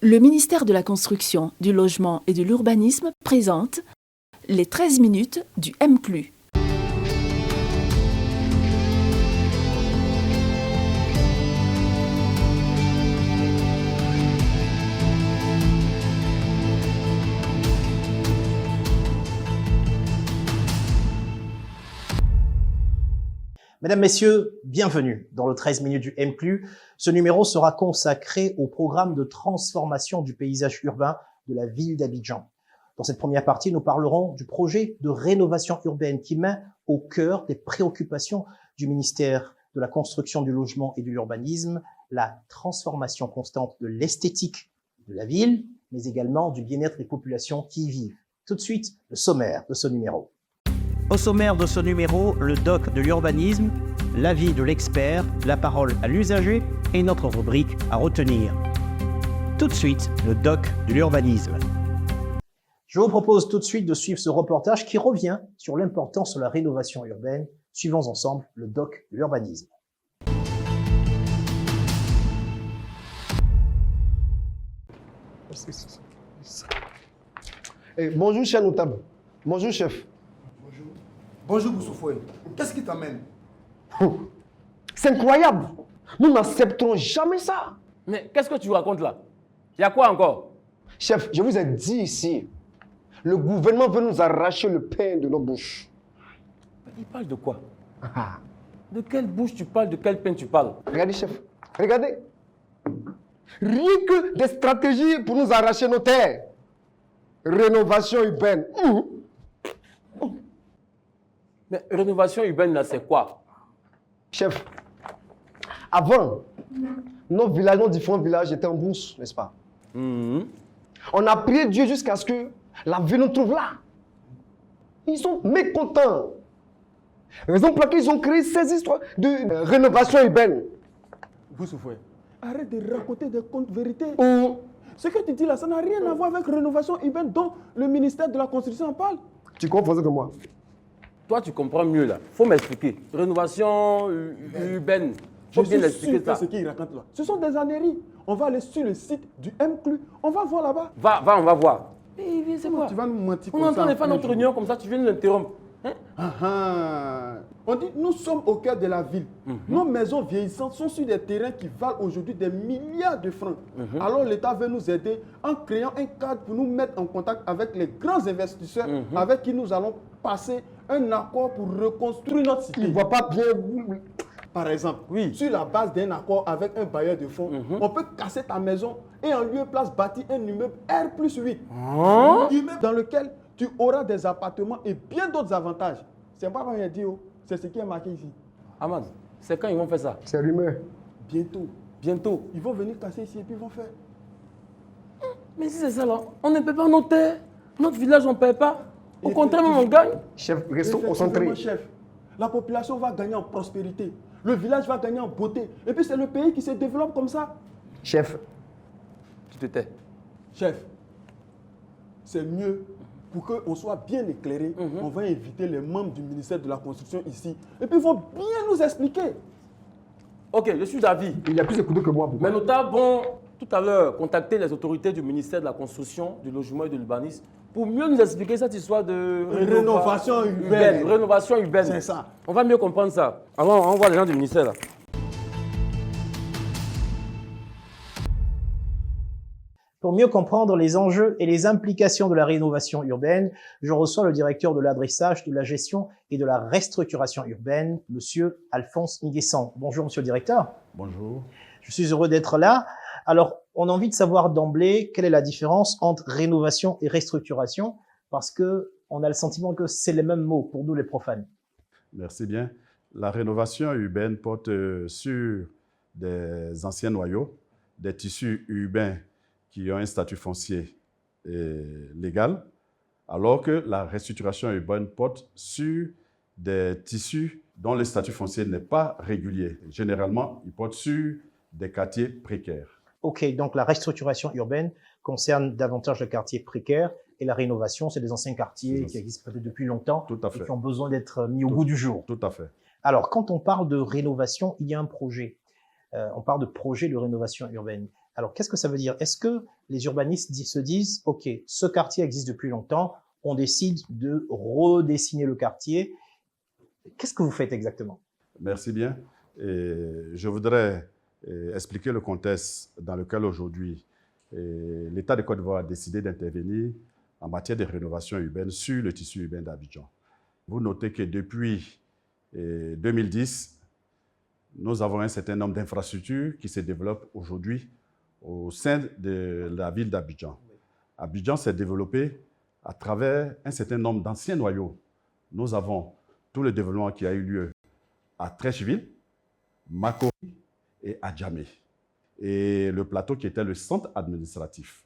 Le ministère de la Construction, du Logement et de l'Urbanisme présente les 13 minutes du M+. Mesdames, Messieurs, bienvenue dans le 13 minutes du M+. Ce numéro sera consacré au programme de transformation du paysage urbain de la ville d'Abidjan. Dans cette première partie, nous parlerons du projet de rénovation urbaine qui met au cœur des préoccupations du ministère de la Construction, du Logement et de l'Urbanisme, la transformation constante de l'esthétique de la ville, mais également du bien-être des populations qui y vivent. Tout de suite, le sommaire de ce numéro. Au sommaire de ce numéro, le doc de l'urbanisme, l'avis de l'expert, la parole à l'usager et notre rubrique à retenir. Tout de suite, le doc de l'urbanisme. Je vous propose tout de suite de suivre ce reportage qui revient sur l'importance de la rénovation urbaine. Suivons ensemble le doc de l'urbanisme. Bonjour, cher notable. Bonjour, chef. Bonjour Boussoufoué, qu'est-ce qui t'amène? C'est incroyable. Nous n'accepterons jamais ça. Mais qu'est-ce que tu racontes là? Il y a quoi encore? Chef, je vous ai dit ici, le gouvernement veut nous arracher le pain de nos bouches. Il parle de quoi? De quelle bouche tu parles? De quel pain tu parles? Regardez, chef. Regardez. Rien que des stratégies pour nous arracher nos terres. Rénovation urbaine. Mais rénovation urbaine là, c'est quoi? Chef, avant, nos villages, nos différents villages étaient en bourse, n'est-ce pas? On a prié Dieu jusqu'à ce que la vie nous trouve là. Ils sont mécontents. Raison pour laquelle ils ont créé ces histoires de rénovation urbaine. Boussoufoué, arrête de raconter des contes vérités. Ce que tu dis là, ça n'a rien à voir avec rénovation urbaine dont le ministère de la Construction en parle. Tu comprends que moi? Toi, tu comprends mieux là. Faut m'expliquer. Rénovation urbaine. Faut bien expliquer ça. Ce qu'il raconte là, ce sont des âneries. On va aller sur le site du M+. On va voir là-bas. Va, on va voir. C'est quoi? Tu vas nous mentir On comme est en ça. train de faire notre réunion comme ça, tu viens nous l'interrompre. On dit, nous sommes au cœur de la ville. Nos maisons vieillissantes sont sur des terrains qui valent aujourd'hui des milliards de francs. Alors l'État veut nous aider en créant un cadre pour nous mettre en contact avec les grands investisseurs avec qui nous allons passer un accord pour reconstruire notre cité. Il ne voit pas bien. Par exemple, sur la base d'un accord avec un bailleur de fonds, on peut casser ta maison et en lieu et place bâtir un immeuble R+8. Immeuble dans lequel tu auras des appartements et bien d'autres avantages. C'est pas comme il a dit, c'est ce qui est marqué ici. Ahmad, c'est quand ils vont faire ça? C'est rumeur. Bientôt. Bientôt. Ils vont venir casser ici et puis ils vont faire. Mais si c'est ça là, on ne paie pas nos terres. Notre village, on ne paie pas. Au contraire, même on gagne. Chef, restons concentrés. Chef, la population va gagner en prospérité. Le village va gagner en beauté. Et puis c'est le pays qui se développe comme ça. Chef. Tu te tais. Chef, c'est mieux pour qu'on soit bien éclairé. On va inviter les membres du ministère de la Construction ici. Et puis ils vont bien nous expliquer. Ok, je suis d'avis. Il y a plus de couteaux que moi. Mais nous avons tout à l'heure contacté les autorités du ministère de la Construction, du Logement et de l'Urbanisme pour mieux nous expliquer cette histoire de rénovation urbaine. Rénovation urbaine. C'est ça. On va mieux comprendre ça. Alors, on voit les gens du ministère là. Pour mieux comprendre les enjeux et les implications de la rénovation urbaine, je reçois le directeur de l'adressage, de la gestion et de la restructuration urbaine, Monsieur Alphonse Nguessan. Bonjour, Monsieur le directeur. Bonjour. Je suis heureux d'être là. Alors, on a envie de savoir d'emblée quelle est la différence entre rénovation et restructuration, parce que on a le sentiment que c'est les mêmes mots pour nous les profanes. Merci bien. La rénovation urbaine porte sur des anciens noyaux, des tissus urbains qui ont un statut foncier légal, alors que la restructuration urbaine porte sur des tissus dont le statut foncier n'est pas régulier. Généralement, ils portent sur des quartiers précaires. Ok, donc la restructuration urbaine concerne davantage les quartiers précaires et la rénovation, c'est des anciens quartiers qui existent peut-être depuis longtemps et qui ont besoin d'être mis au goût du jour. Tout à fait. Alors, quand on parle de rénovation, il y a un projet. On parle de projet de rénovation urbaine. Alors, qu'est-ce que ça veut dire? Est-ce que les urbanistes se disent, OK, ce quartier existe depuis longtemps, on décide de redessiner le quartier. Qu'est-ce que vous faites exactement? Merci bien. Et je voudrais expliquer le contexte dans lequel aujourd'hui l'État de Côte d'Ivoire a décidé d'intervenir en matière de rénovation urbaine sur le tissu urbain d'Abidjan. Vous notez que depuis 2010, nous avons un certain nombre d'infrastructures qui se développent aujourd'hui au sein de la ville d'Abidjan. Abidjan s'est développé à travers un certain nombre d'anciens noyaux. Nous avons tout le développement qui a eu lieu à Trècheville, Makori et Adjamé. Et le plateau qui était le centre administratif.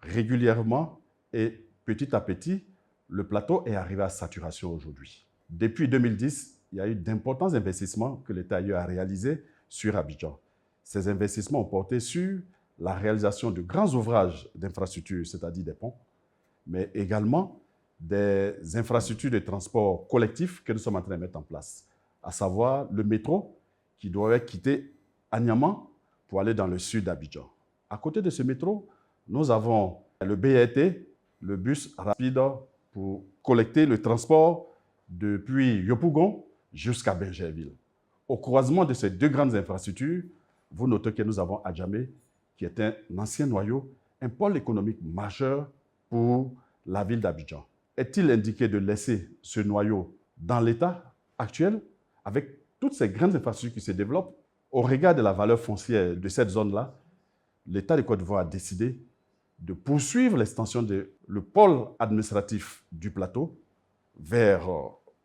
Régulièrement et petit à petit, le plateau est arrivé à saturation aujourd'hui. Depuis 2010, il y a eu d'importants investissements que l'État a eu à réaliser sur Abidjan. Ces investissements ont porté sur la réalisation de grands ouvrages d'infrastructures, c'est-à-dire des ponts, mais également des infrastructures de transport collectif que nous sommes en train de mettre en place, à savoir le métro qui doit quitter Agnaman pour aller dans le sud d'Abidjan. À côté de ce métro, nous avons le BRT, le bus rapide pour collecter le transport depuis Yopougon jusqu'à Bergerville. Au croisement de ces deux grandes infrastructures, vous notez que nous avons Adjamé, qui est un ancien noyau, un pôle économique majeur pour la ville d'Abidjan. Est-il indiqué de laisser ce noyau dans l'état actuel, avec toutes ces grandes infrastructures qui se développent? Au regard de la valeur foncière de cette zone-là, l'État de Côte d'Ivoire a décidé de poursuivre l'extension du pôle administratif du plateau vers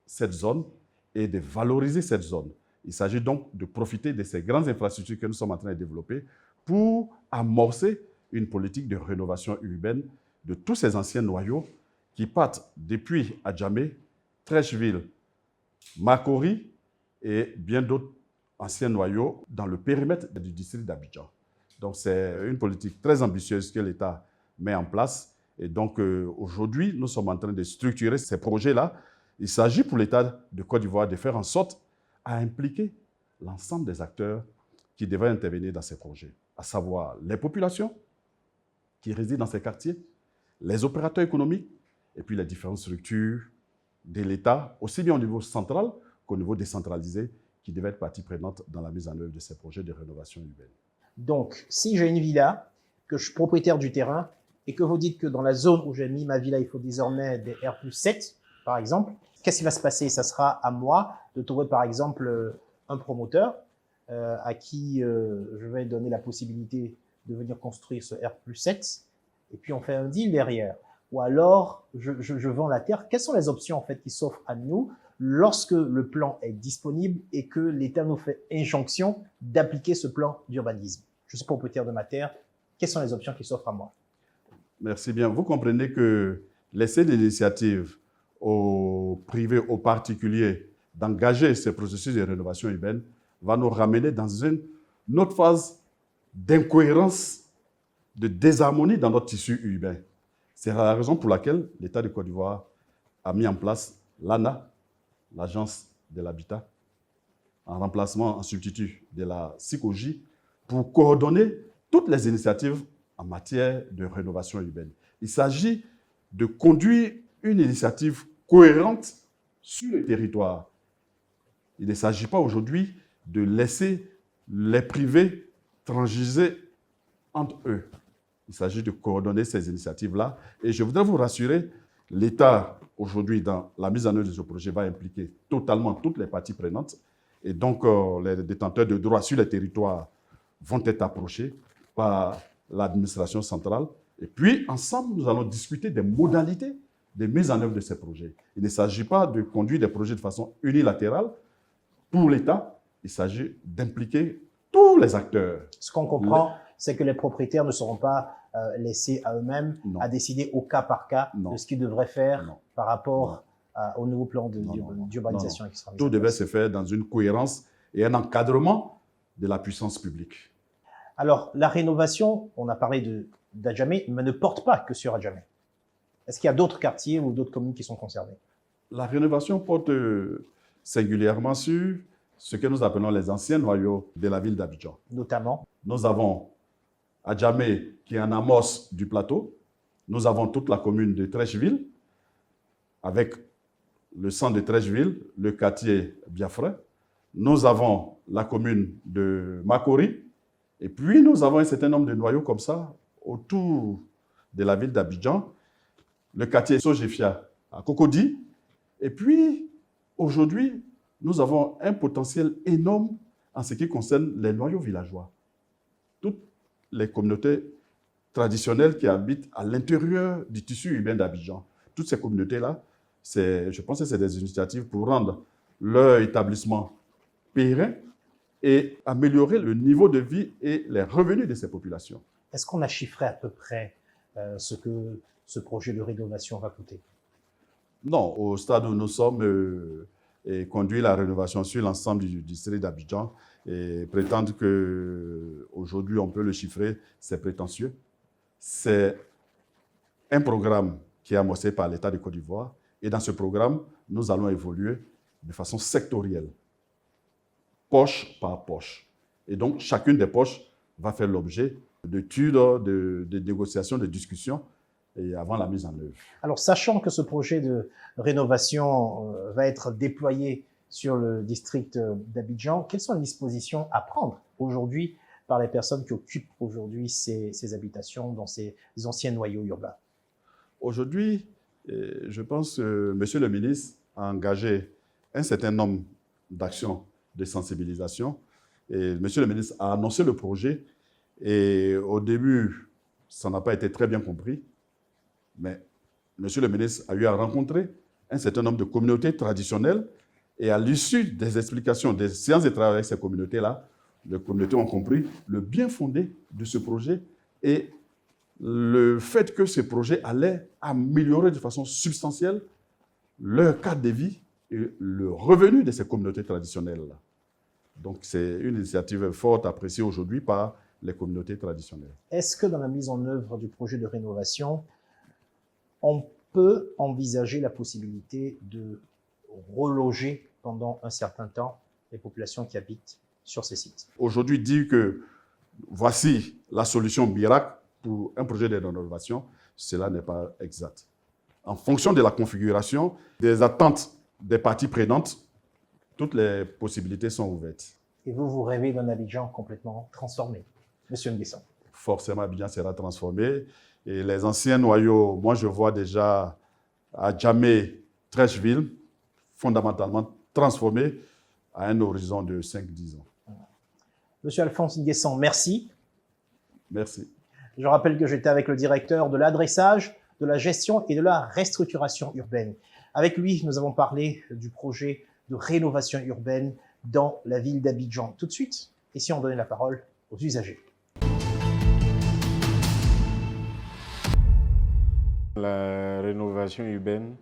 cette zone et de valoriser cette zone. Il s'agit donc de profiter de ces grandes infrastructures que nous sommes en train de développer pour amorcer une politique de rénovation urbaine de tous ces anciens noyaux qui partent depuis Adjamé, Trècheville, Makori et bien d'autres anciens noyaux dans le périmètre du district d'Abidjan. Donc c'est une politique très ambitieuse que l'État met en place. Et donc aujourd'hui, nous sommes en train de structurer ces projets-là. Il s'agit pour l'État de Côte d'Ivoire de faire en sorte à impliquer l'ensemble des acteurs qui devraient intervenir dans ces projets, à savoir les populations qui résident dans ces quartiers, les opérateurs économiques et puis les différentes structures de l'État, aussi bien au niveau central qu'au niveau décentralisé, qui devaient être partie prenante dans la mise en œuvre de ces projets de rénovation urbaine. Donc, si j'ai une villa, que je suis propriétaire du terrain, et que vous dites que dans la zone où j'ai mis ma villa, il faut désormais des R+7, par exemple, qu'est-ce qui va se passer? Ça sera à moi de trouver, par exemple, un promoteur à qui je vais donner la possibilité de venir construire ce R+7, et puis on fait un deal derrière. Ou alors, je vends la terre. Quelles sont les options en fait qui s'offrent à nous lorsque le plan est disponible et que l'État nous fait injonction d'appliquer ce plan d'urbanisme? Je suis propriétaire de ma terre. Quelles sont les options qui s'offrent à moi? Merci bien. Vous comprenez que laisser l'initiative aux privés, aux particuliers, d'engager ce processus de rénovation urbaine va nous ramener dans une autre phase d'incohérence, de désharmonie dans notre tissu urbain. C'est la raison pour laquelle l'État de Côte d'Ivoire a mis en place l'ANA, l'Agence de l'Habitat, en remplacement, en substitut de la SICOGI, pour coordonner toutes les initiatives en matière de rénovation urbaine. Il s'agit de conduire une initiative cohérente sur le territoire. Il ne s'agit pas aujourd'hui de laisser les privés transiger entre eux. Il s'agit de coordonner ces initiatives-là. Et je voudrais vous rassurer, l'État, aujourd'hui, dans la mise en œuvre de ce projet, va impliquer totalement toutes les parties prenantes. Et donc, les détenteurs de droits sur les territoires vont être approchés par l'administration centrale. Et puis, ensemble, nous allons discuter des modalités de mise en œuvre de ces projets. Il ne s'agit pas de conduire des projets de façon unilatérale pour l'État. Il s'agit d'impliquer tous les acteurs. Ce qu'on comprend, c'est que les propriétaires ne seront pas laissés à eux-mêmes à décider au cas par cas de ce qu'ils devraient faire par rapport au nouveau plan d'urbanisation extra-municipale. Tout devait se faire dans une cohérence et un encadrement de la puissance publique. Alors, la rénovation, on a parlé d'Adjamé, mais ne porte pas que sur Adjamé. Est-ce qu'il y a d'autres quartiers ou d'autres communes qui sont concernées? La rénovation porte singulièrement sur ce que nous appelons les anciens noyaux de la ville d'Abidjan. Notamment? Nous avons à Djamé, qui est en amorce du plateau. Nous avons toute la commune de Trècheville, avec le centre de Trècheville, le quartier Biafra. Nous avons la commune de Makori. Et puis, nous avons un certain nombre de noyaux comme ça, autour de la ville d'Abidjan. Le quartier Sojefia à Cocody. Et puis, aujourd'hui, nous avons un potentiel énorme en ce qui concerne les noyaux villageois. Toutes les communautés traditionnelles qui habitent à l'intérieur du tissu urbain d'Abidjan. Toutes ces communautés-là, je pense que c'est des initiatives pour rendre leur établissement périn et améliorer le niveau de vie et les revenus de ces populations. Est-ce qu'on a chiffré à peu près ce que ce projet de rénovation va coûter? Non, au stade où nous sommes, et conduit la rénovation sur l'ensemble du district d'Abidjan et prétendre qu'aujourd'hui on peut le chiffrer, c'est prétentieux. C'est un programme qui est amorcé par l'État de Côte d'Ivoire et dans ce programme, nous allons évoluer de façon sectorielle, poche par poche. Et donc, chacune des poches va faire l'objet d'études, de négociations, de discussions et avant la mise en œuvre. Alors, sachant que ce projet de rénovation va être déployé sur le district d'Abidjan, quelles sont les dispositions à prendre aujourd'hui par les personnes qui occupent aujourd'hui ces habitations dans ces anciens noyaux urbains? Aujourd'hui, je pense que M. le ministre a engagé un certain nombre d'actions de sensibilisation. Et M. le ministre a annoncé le projet. Et au début, ça n'a pas été très bien compris. Mais M. le ministre a eu à rencontrer un certain nombre de communautés traditionnelles. Et à l'issue des explications, des séances de travail avec ces communautés-là, les communautés ont compris le bien fondé de ce projet et le fait que ce projet allait améliorer de façon substantielle leur cadre de vie et le revenu de ces communautés traditionnelles-là. Donc, c'est une initiative forte appréciée aujourd'hui par les communautés traditionnelles. Est-ce que dans la mise en œuvre du projet de rénovation, on peut envisager la possibilité de reloger pendant un certain temps les populations qui habitent sur ces sites? Aujourd'hui, dire que voici la solution miracle pour un projet de rénovation, cela n'est pas exact. En fonction de la configuration, des attentes des parties prenantes, toutes les possibilités sont ouvertes. Et vous rêvez d'un Abidjan complètement transformé, Monsieur Nguesson? Forcément, Abidjan sera transformé. Et les anciens noyaux, moi je vois déjà à Djamé, Trècheville, fondamentalement transformés à un horizon de 5-10 ans. Monsieur Alphonse Nguesson, merci. Merci. Je rappelle que j'étais avec le directeur de l'adressage, de la gestion et de la restructuration urbaine. Avec lui, nous avons parlé du projet de rénovation urbaine dans la ville d'Abidjan. Tout de suite, ici on donnait la parole aux usagers. La rénovation urbaine,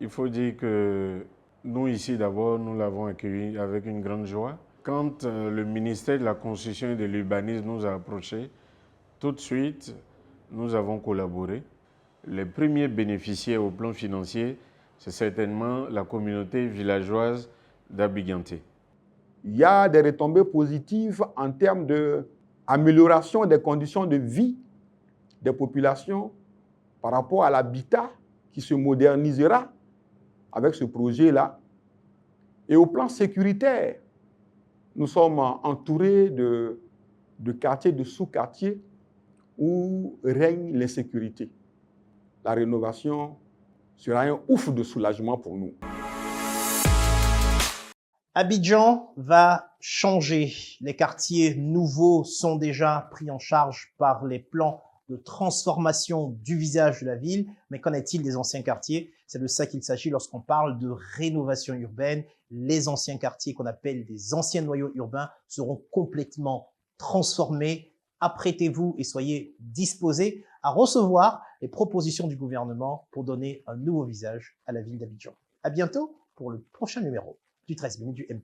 il faut dire que nous ici d'abord, nous l'avons accueilli avec une grande joie. Quand le ministère de la Construction et de l'Urbanisme nous a approchés, tout de suite, nous avons collaboré. Les premiers bénéficiaires au plan financier, c'est certainement la communauté villageoise d'Abigante. Il y a des retombées positives en termes d'amélioration des conditions de vie des populations par rapport à l'habitat qui se modernisera avec ce projet-là. Et au plan sécuritaire, nous sommes entourés de quartiers, de sous-quartiers où règne l'insécurité. La rénovation sera un ouf de soulagement pour nous. Abidjan va changer. Les quartiers nouveaux sont déjà pris en charge par les plans de transformation du visage de la ville. Mais qu'en est-il des anciens quartiers? C'est de ça qu'il s'agit lorsqu'on parle de rénovation urbaine. Les anciens quartiers qu'on appelle des anciens noyaux urbains seront complètement transformés. Apprêtez-vous et soyez disposés à recevoir les propositions du gouvernement pour donner un nouveau visage à la ville d'Abidjan. À bientôt pour le prochain numéro du 13 minutes du M+.